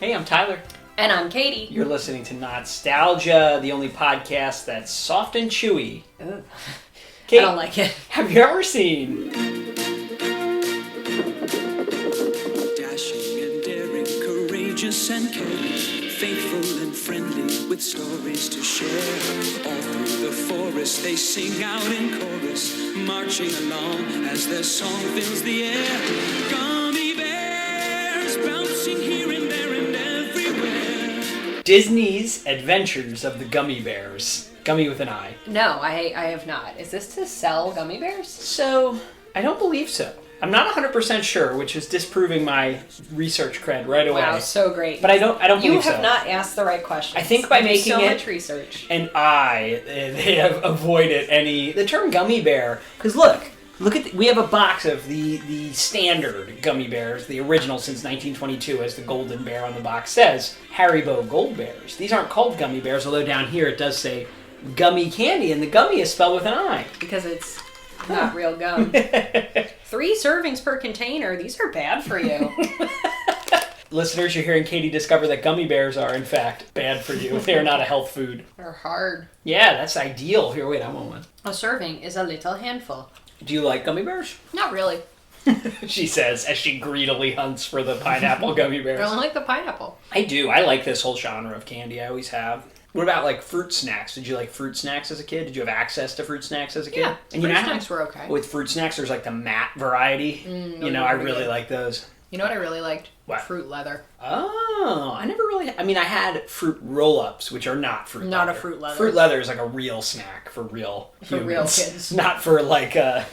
Hey, I'm Tyler. And I'm Katie. You're listening to Not-Stalgia, the only podcast that's soft and chewy. Ooh. Kate, I don't like it. Have you ever seen... Dashing and daring, courageous and caring, faithful and friendly, with stories to share. All through the forest they sing out in chorus, marching along as their song fills the air. Gummi bears bouncing here and there and everywhere. Disney's Adventures of the Gummi Bears. Gummy with an I. No, I have not. Is this to sell gummy bears? So, I don't believe so. I'm not 100% sure, which is disproving my research cred right away. Wow, so great. But I don't believe so. You have not asked the right questions. I think by making so it much research. they have avoided the term gummy bear. Because we have a box of the standard gummy bears, the original since 1922, as the golden bear on the box says, Haribo Gold Bears. These aren't called gummy bears, although down here it does say gummy candy, and the gummy is spelled with an I. Because it's not real gum. 3 servings per container. These are bad for you. Listeners, you're hearing Katie discover that gummy bears are, in fact, bad for you. They are not a health food. They're hard. Yeah, that's ideal. Here, wait, I want one. A serving is a little handful. Do you like gummy bears? Not really. She says as she greedily hunts for the pineapple gummy bears. I don't like the pineapple. I do. I like this whole genre of candy. I always have. What about, like, fruit snacks? Did you like fruit snacks as a kid? Did you have access to fruit snacks as a kid? Yeah, and fruit snacks were okay. With fruit snacks, there's, like, the matte variety. I really like those. You know what I really liked? What? Fruit leather. Oh, I never really... I mean, I had fruit roll-ups, which are not fruit leather. Not a fruit leather. Fruit leather is, like, a real snack for real humans. For real kids. Not for, like, a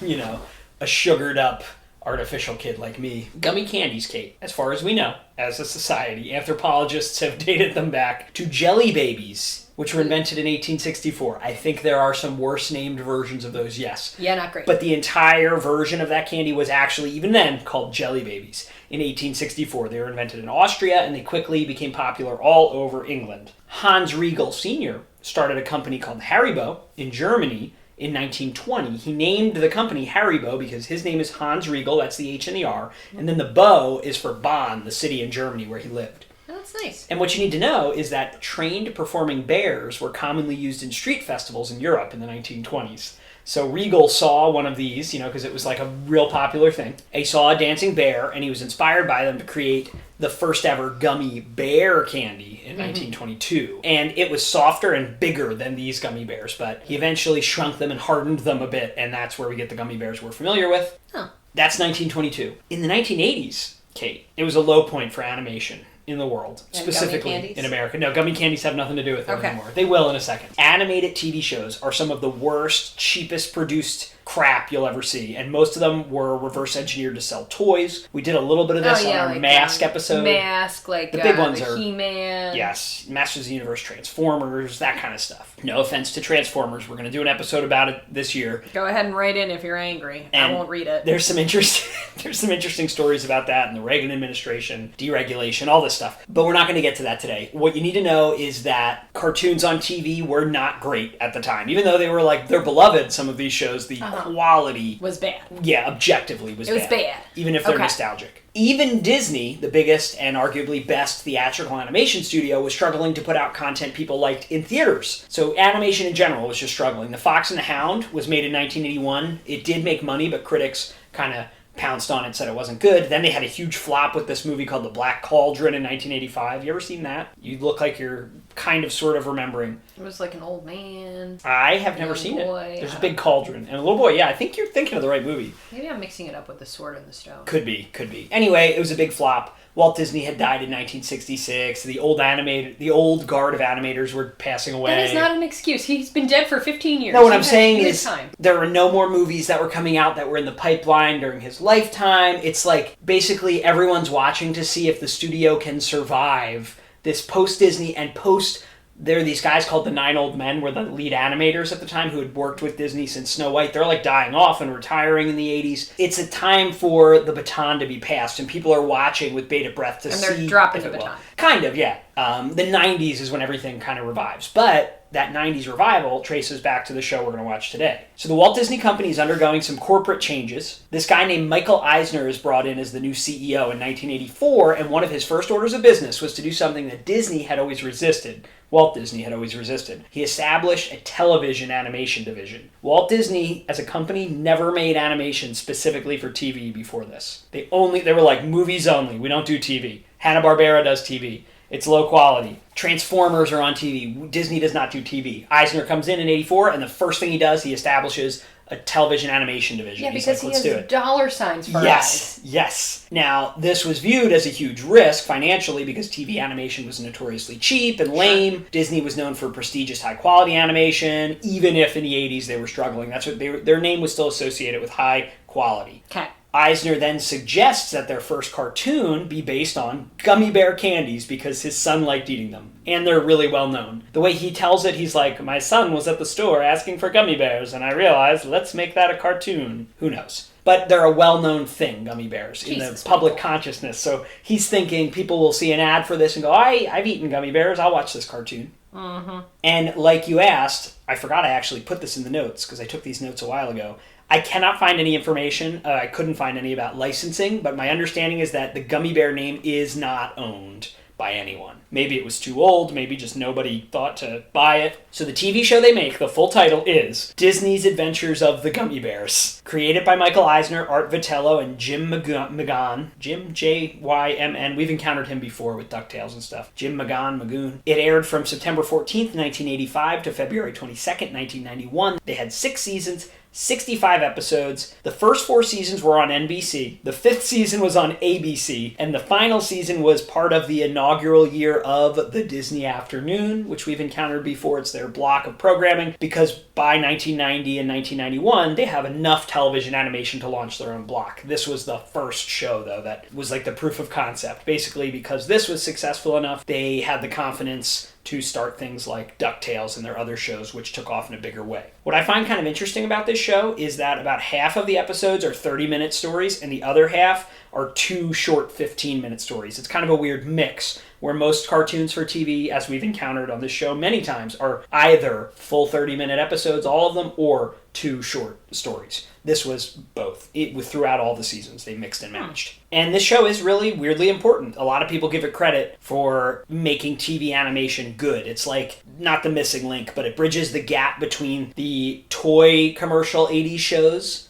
sugared-up artificial kid like me. Gummy candies, Kate, as far as we know, as a society, anthropologists have dated them back to jelly babies, which were invented in 1864. I think there are some worse named versions of those, yes. Yeah, not great. But the entire version of that candy was actually, even then, called jelly babies. In 1864, they were invented in Austria, and they quickly became popular all over England. Hans Riegel Sr. started a company called Haribo in Germany in 1920. He named the company Haribo because his name is Hans Riegel, that's the H and the R, and then the Bo is for Bonn, the city in Germany where he lived. Oh, that's nice. And what you need to know is that trained performing bears were commonly used in street festivals in Europe in the 1920s. So Riegel saw one of these, because it was like a real popular thing. He saw a dancing bear, and he was inspired by them to create the first ever gummy bear candy in 1922. And it was softer and bigger than these gummy bears, but he eventually shrunk them and hardened them a bit, and that's where we get the gummy bears we're familiar with. Huh. That's 1922. In the 1980s, Kate, it was a low point for animation in the world, and specifically in America. No, gummy candies have nothing to do with it anymore. They will in a second. Animated TV shows are some of the worst, cheapest produced crap you'll ever see, and most of them were reverse engineered to sell toys. We did a little bit of this on our Mask episode. Mask, like the big ones are He-Man. Yes, Masters of the Universe, Transformers, that kind of stuff. No offense to Transformers, we're going to do an episode about it this year. Go ahead and write in if you're angry. And I won't read it. There's some interesting stories about that and the Reagan administration, deregulation, all this stuff. But we're not going to get to that today. What you need to know is that cartoons on TV were not great at the time. Even though they were they're beloved, some of these shows, the quality was bad. Yeah, objectively was bad. It was bad. Even if they're nostalgic. Even Disney, the biggest and arguably best theatrical animation studio, was struggling to put out content people liked in theaters. So animation in general was just struggling. The Fox and the Hound was made in 1981. It did make money, but critics kind of pounced on it, said it wasn't good. Then they had a huge flop with this movie called The Black Cauldron in 1985. You ever seen that? You look like you're kind of sort of remembering. It was like an old man. I have never seen it. There's a big cauldron. And a little boy, yeah, I think you're thinking of the right movie. Maybe I'm mixing it up with The Sword and the Stone. Could be. Anyway, it was a big flop. Walt Disney had died in 1966. The old guard of animators were passing away. That is not an excuse. He's been dead for 15 years. No, what I'm saying is there were no more movies that were coming out that were in the pipeline during his lifetime. It's like basically everyone's watching to see if the studio can survive this post-Disney and post There are these guys called the Nine Old Men, were the lead animators at the time who had worked with Disney since Snow White. They're like dying off and retiring in the 80s. It's a time for the baton to be passed, and people are watching with bated breath to see. And they're dropping if the it will. baton. Kind of, yeah. The 90s is when everything kind of revives. But that 90s revival traces back to the show we're going to watch today. So the Walt Disney Company is undergoing some corporate changes. This guy named Michael Eisner is brought in as the new CEO in 1984, and one of his first orders of business was to do something that Disney had always resisted. Walt Disney had always resisted. He established a television animation division. Walt Disney, as a company, never made animation specifically for TV before this. They were like, movies only. We don't do TV. Hanna-Barbera does TV. It's low quality. Transformers are on TV. Disney does not do TV. Eisner comes in 84, and the first thing he does, he establishes a television animation division. Yeah, He's because like, he let's do has it. dollar signs for Yes, eyes. yes. Now, this was viewed as a huge risk financially because TV animation was notoriously cheap and lame. Disney was known for prestigious, high-quality animation, even if in the 80s they were struggling. That's what their name was still associated with high quality. Okay. Eisner then suggests that their first cartoon be based on gummy bear candies because his son liked eating them. And they're really well known. The way he tells it, he's like, my son was at the store asking for gummy bears, and I realized, let's make that a cartoon. Who knows? But they're a well-known thing, gummy bears, in the public consciousness. So he's thinking people will see an ad for this and go, I've eaten gummy bears, I'll watch this cartoon. Mm-hmm. And like you asked, I forgot I actually put this in the notes because I took these notes a while ago. I cannot find any information. I couldn't find any about licensing, but my understanding is that the gummy bear name is not owned by anyone. Maybe it was too old, maybe just nobody thought to buy it. So the TV show they make, the full title is Disney's Adventures of the Gummy Bears. Created by Michael Eisner, Art Vitello, and Jim Magoon. Jim, J-Y-M-N. We've encountered him before with DuckTales and stuff. Jim Magoon. It aired from September 14th, 1985 to February 22nd, 1991. They had 6 seasons, 65 episodes. The first 4 seasons were on NBC. The 5th season was on ABC. And the final season was part of the inaugural year of the Disney Afternoon, which we've encountered before. It's their block of programming because by 1990 and 1991, they have enough television animation to launch their own block. This was the first show, though, that was like the proof of concept. Basically, because this was successful enough, they had the confidence to start things like DuckTales and their other shows, which took off in a bigger way. What I find kind of interesting about this show is that about half of the episodes are 30-minute stories, and the other half are 2 short 15-minute stories. It's kind of a weird mix, where most cartoons for TV, as we've encountered on this show many times, are either full 30-minute episodes, all of them, or 2 short stories. This was both. It was throughout all the seasons. They mixed and matched. And this show is really weirdly important. A lot of people give it credit for making TV animation good. It's like, not the missing link, but it bridges the gap between the toy commercial 80s shows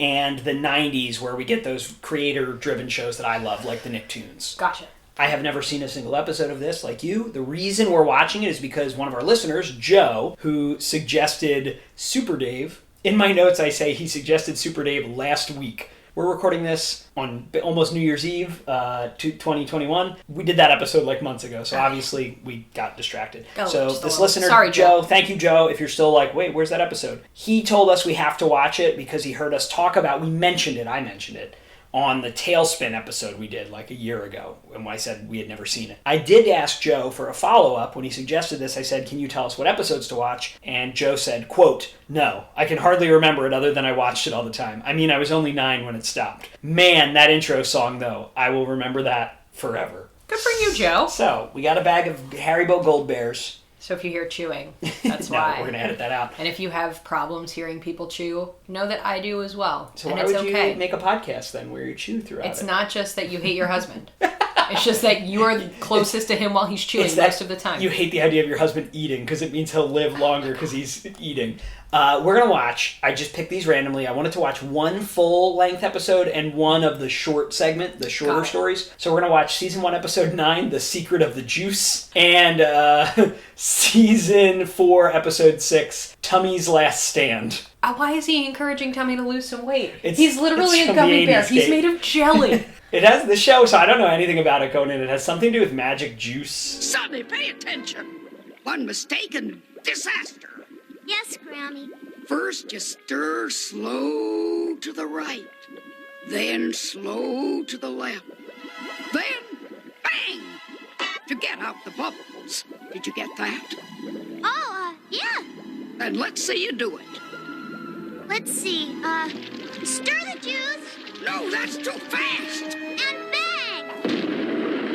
and the 90s where we get those creator-driven shows that I love, like the Nicktoons. Gotcha. I have never seen a single episode of this like you. The reason we're watching it is because one of our listeners, Joe, who suggested Super Dave. In my notes, I say he suggested Super Dave last week. We're recording this on almost New Year's Eve, 2021. We did that episode like months ago, so obviously we got distracted. So this listener, sorry, Joe. Thank you, Joe, if you're still like, wait, where's that episode? He told us we have to watch it because he heard us talk about, I mentioned it, on the Tailspin episode we did like a year ago, and when I said we had never seen it. I did ask Joe for a follow-up when he suggested this. I said, can you tell us what episodes to watch? And Joe said, quote, no, I can hardly remember it other than I watched it all the time. I mean, I was only 9 when it stopped. Man, that intro song, though, I will remember that forever. Good for you, Joe. So, we got a bag of Haribo Gold Bears. So if you hear chewing, that's No, why. we're going to edit that out. And if you have problems hearing people chew, know that I do as well. So and why it's would okay. you make a podcast then where you chew throughout It's it? not just that you hate your husband. It's just that you're closest to him while he's chewing most of the time. You hate the idea of your husband eating because it means he'll live longer because he's eating. We're going to watch, I just picked these randomly. I wanted to watch one full-length episode and one of the short segment, the shorter stories. So we're going to watch Season 1, Episode 9, The Secret of the Juice, and Season 4, Episode 6, Tummy's Last Stand. Why is he encouraging Tummy to lose some weight? He's He's literally a gummy bear. He's made of jelly. It has the show, so I don't know anything about it going in. It has something to do with magic juice. Sonny, pay attention. One mistake and disaster. Yes, Grammy. First, you stir slow to the right, then slow to the left, then bang! to get out the bubbles. Did you get that? Oh, yeah. Then let's see you do it. Let's see. Stir the juice No, that's too fast. and bang!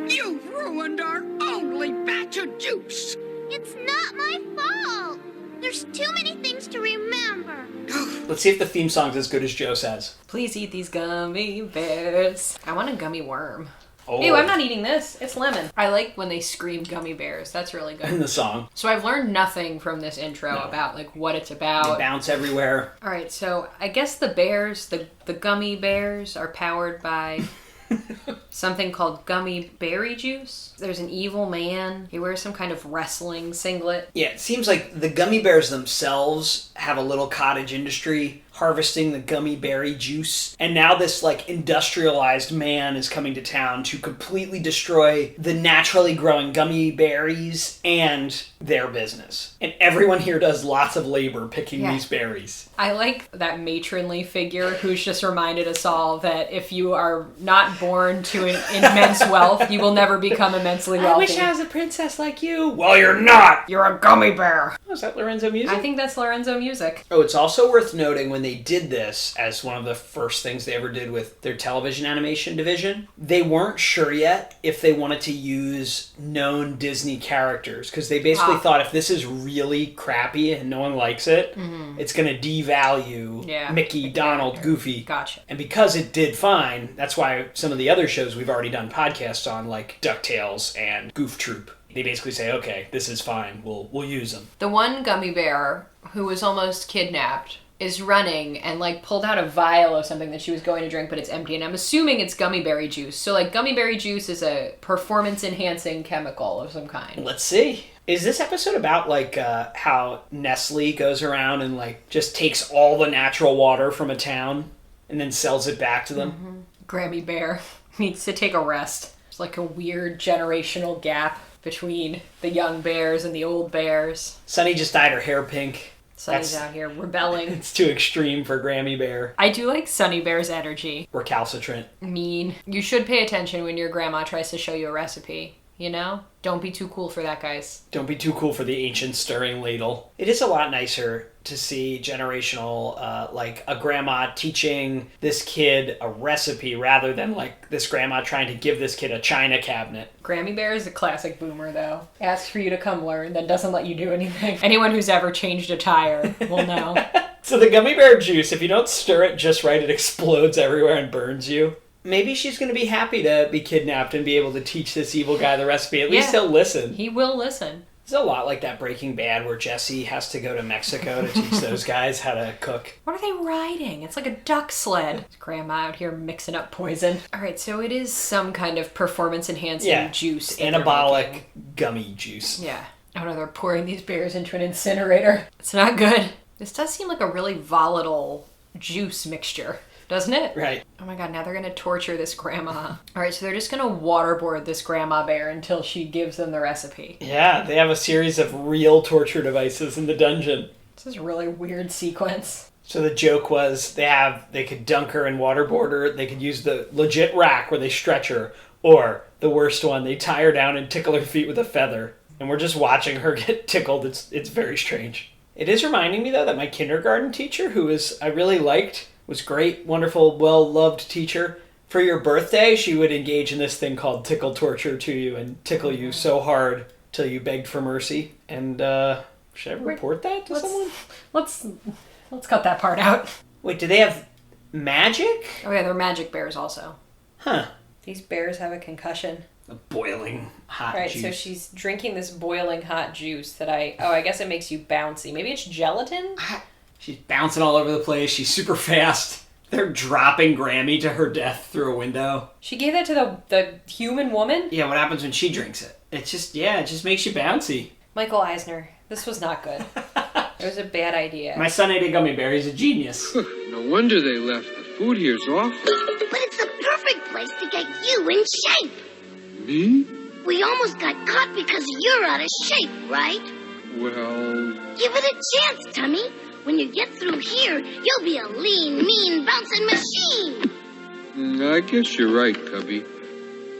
You've ruined our only batch of juice. It's not my fault. There's too many things to remember. Let's see if the theme song's as good as Joe says. Please eat these gummy bears. I want a gummy worm. Oh. Ew, I'm not eating this. It's lemon. I like when they scream gummy bears. That's really In good. the song. So I've learned nothing from this intro about like what it's They about. bounce everywhere. All right, so I guess the bears, the gummy bears are powered by something called gummy berry juice. There's an evil man. He wears some kind of wrestling singlet. Yeah, it seems like the gummy bears themselves have a little cottage industry harvesting the gummy berry juice. And now this like industrialized man is coming to town to completely destroy the naturally growing gummy berries and their business. And everyone here does lots of labor picking Yeah. these berries. I like that matronly figure who's just reminded us all that if you are not born to an immense wealth, you will never become immensely wealthy. I wish I was a princess like you. Well, you're not. You're a gummy bear. Oh, is that Lorenzo music? I think that's Lorenzo music. Oh, it's also worth noting when they did this as one of the first things they ever did with their television animation division, they weren't sure yet if they wanted to use known Disney characters because they basically thought if this is really crappy and no one likes it, it's going to devalue Mickey, Donald, Goofy. Gotcha. And because it did fine, that's why some of the other shows we've already done podcasts on, like DuckTales and Goof Troop, they basically say, okay, this is fine, we'll use them. The one gummy bear who was almost kidnapped is running and like pulled out a vial of something that she was going to drink, but it's empty. And I'm assuming it's gummy berry juice. So like gummy berry juice is a performance enhancing chemical of some kind. Let's see. Is this episode about like how Nestle goes around and like just takes all the natural water from a town and then sells it back to them? Grammy bear needs to take a rest. It's like a weird generational gap between the young bears and the old bears. Sunny just dyed her hair pink. Sunny's out here rebelling. It's too extreme for Grammy Bear. I do like Sunny Bear's energy. Recalcitrant. Mean. You should pay attention when your grandma tries to show you a recipe, you know? Don't be too cool for that, guys. Don't be too cool for the ancient stirring ladle. It is a lot nicer to see generational, like a grandma teaching this kid a recipe rather than like this grandma trying to give this kid a china cabinet. Grammy Bear is a classic boomer, though. Asks for you to come learn, then doesn't let you do anything. Anyone who's ever changed a tire will know. So the gummy bear juice, if you don't stir it just right, it explodes everywhere and burns you. Maybe she's going to be happy to be kidnapped and be able to teach this evil guy the recipe. At least he'll listen. He will listen. It's a lot like that Breaking Bad where Jesse has to go to Mexico to teach those guys how to cook. What are they riding? It's like a duck sled. It's Grandma out here mixing up poison. All right, so it is some kind of performance-enhancing juice. that they're Anabolic making. gummy juice. Yeah. Oh no, they're pouring these bears into an incinerator. It's not good. This does seem like a really volatile juice mixture, doesn't it? Right. Oh my god, now they're gonna torture this grandma. Alright, so they're just gonna waterboard this grandma bear until she gives them the recipe. Yeah, they have a series of real torture devices in the dungeon. This is a really weird sequence. So the joke was they could dunk her and waterboard her, they could use the legit rack where they stretch her, or the worst one, they tie her down and tickle her feet with a feather. And we're just watching her get tickled. It's very strange. It is reminding me though that my kindergarten teacher, who I really liked, was great, wonderful, well-loved teacher. For your birthday, she would engage in this thing called tickle torture to you and tickle you so hard till you begged for mercy. And should I report that to someone? Let's cut that part out. Wait, do they have magic? Oh yeah, they're magic bears also. Huh. These bears have a concussion. A boiling hot Right, juice. so she's drinking this boiling hot juice that I guess it makes you bouncy. Maybe it's gelatin? She's bouncing all over the place. She's super fast. They're dropping Grammy to her death through a window. She gave that to the human woman? Yeah, what happens when she drinks it? It just makes you bouncy. Michael Eisner, this was not good. It was a bad idea. My son ate a gummy bear. He's a genius. No wonder they left. The food here's awful. But it's the perfect place to get you in shape. Me? We almost got caught because you're out of shape, right? Well, Give it a chance, Tummy. When you get through here, you'll be a lean, mean, bouncing machine. I guess you're right, Cubby.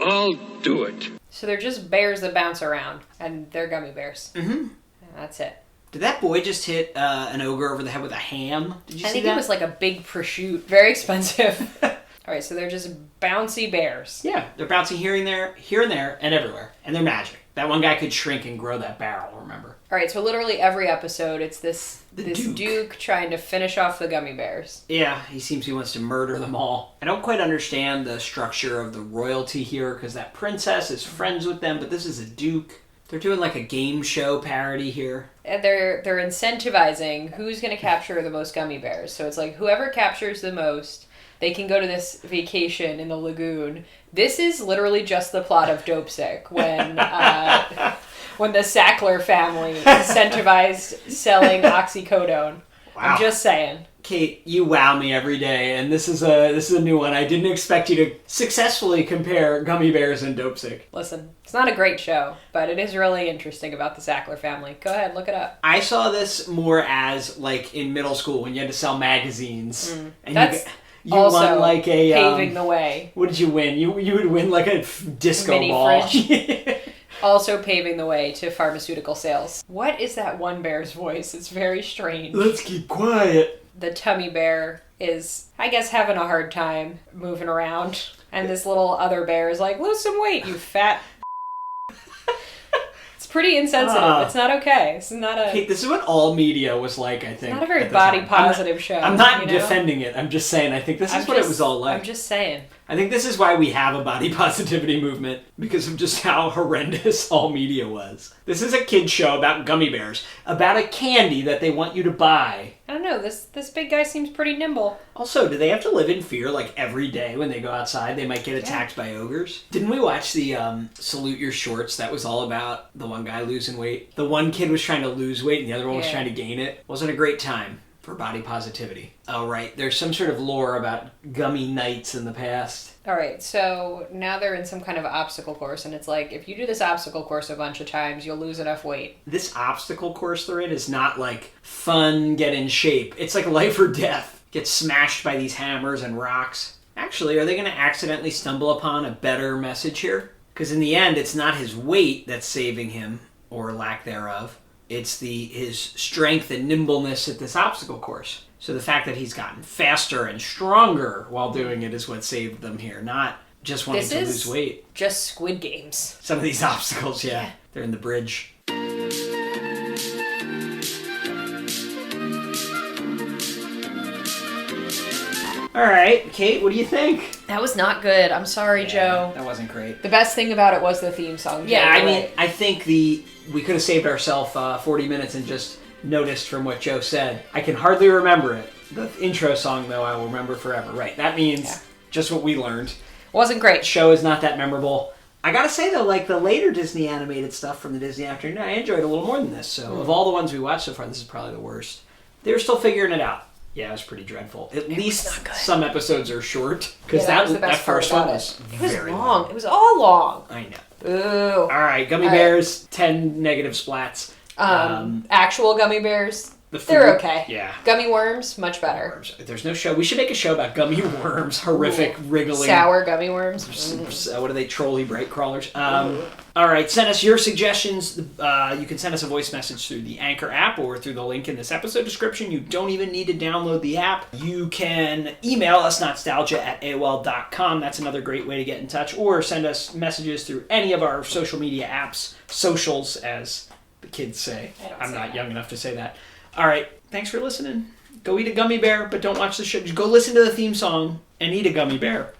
I'll do it. So they're just bears that bounce around, and they're gummy bears. Mm-hmm. That's it. Did that boy just hit an ogre over the head with a ham? Did you see that? I think it was like a big prosciutto. Very expensive. All right, so they're just bouncy bears. Yeah, they're bouncing here and there, and everywhere. And they're magic. That one guy could shrink and grow that barrel, remember? All right, so literally every episode, it's this Duke. Duke trying to finish off the gummy bears. Yeah, he wants to murder them all. I don't quite understand the structure of the royalty here, because that princess is friends with them, but this is a duke. They're doing like a game show parody here. And they're incentivizing who's going to capture the most gummy bears. So it's like whoever captures the most, they can go to this vacation in the lagoon. This is literally just the plot of Dope Sick when the Sackler family incentivized selling oxycodone. Wow. I'm just saying. Kate, you wow me every day, and this is a new one. I didn't expect you to successfully compare Gummy Bears and Dope Sick. Listen, it's not a great show, but it is really interesting about the Sackler family. Go ahead, look it up. I saw this more as like in middle school when you had to sell magazines. And that's you also won like a paving the way. What did you win? You would win like a disco mini ball. fridge. Also paving the way to pharmaceutical sales. What is that one bear's voice? It's very strange. Let's keep quiet. The tummy bear is, I guess, having a hard time moving around. And this little other bear is like, lose some weight, you fat... It's pretty insensitive. It's not okay. It's not a... Kate, this is what all media was like, I think. Not a very body positive show. I'm not defending it. I'm just saying I think this is what it was all like. I'm just saying. I think this is why we have a body positivity movement, because of just how horrendous all media was. This is a kid's show about gummy bears, about a candy that they want you to buy. I don't know, this big guy seems pretty nimble. Also, do they have to live in fear like every day when they go outside they might get attacked by ogres? Didn't we watch the Salute Your Shorts that was all about the one guy losing weight? The one kid was trying to lose weight and the other one was trying to gain it. Wasn't a great time for body positivity. Oh, right. There's some sort of lore about gummy knights in the past. All right, so now they're in some kind of obstacle course, and it's like, if you do this obstacle course a bunch of times, you'll lose enough weight. This obstacle course they're in is not like fun, get in shape. It's like life or death. Get smashed by these hammers and rocks. Actually, are they going to accidentally stumble upon a better message here? Because in the end, it's not his weight that's saving him, or lack thereof. It's his strength and nimbleness at this obstacle course. So the fact that he's gotten faster and stronger while doing it is what saved them here, not just wanting to lose weight. Just Squid Games. Some of these obstacles, yeah. They're in the bridge. All right, Kate, what do you think? That was not good. I'm sorry, Joe. That wasn't great. The best thing about it was the theme song. Yeah, I mean, I think we could have saved ourselves 40 minutes and just noticed from what Joe said. I can hardly remember it. The intro song, though, I will remember forever. Right, that means just what we learned. Wasn't great. The show is not that memorable. I gotta say, though, like the later Disney animated stuff from the Disney afternoon, I enjoyed a little more than this. So of all the ones we watched so far, this is probably the worst. They were still figuring it out. Yeah, it was pretty dreadful. At least some episodes are short. Because that first one was very long. It was all long. I know. Ooh. All right, Gummy Bears, 10 negative splats. Actual gummy bears, they're okay. Yeah. Gummy worms, much better. There's no show. We should make a show about gummy worms. Horrific, wriggling. Sour gummy worms. What are they? Trolley bright crawlers. All right, send us your suggestions. You can send us a voice message through the Anchor app or through the link in this episode description. You don't even need to download the app. You can email us, Not-Stalgia@AOL.com. That's another great way to get in touch. Or send us messages through any of our social media apps. Socials, as the kids say. I'm not young enough to say that. All right, thanks for listening. Go eat a gummy bear, but don't watch the show. Just go listen to the theme song and eat a gummy bear.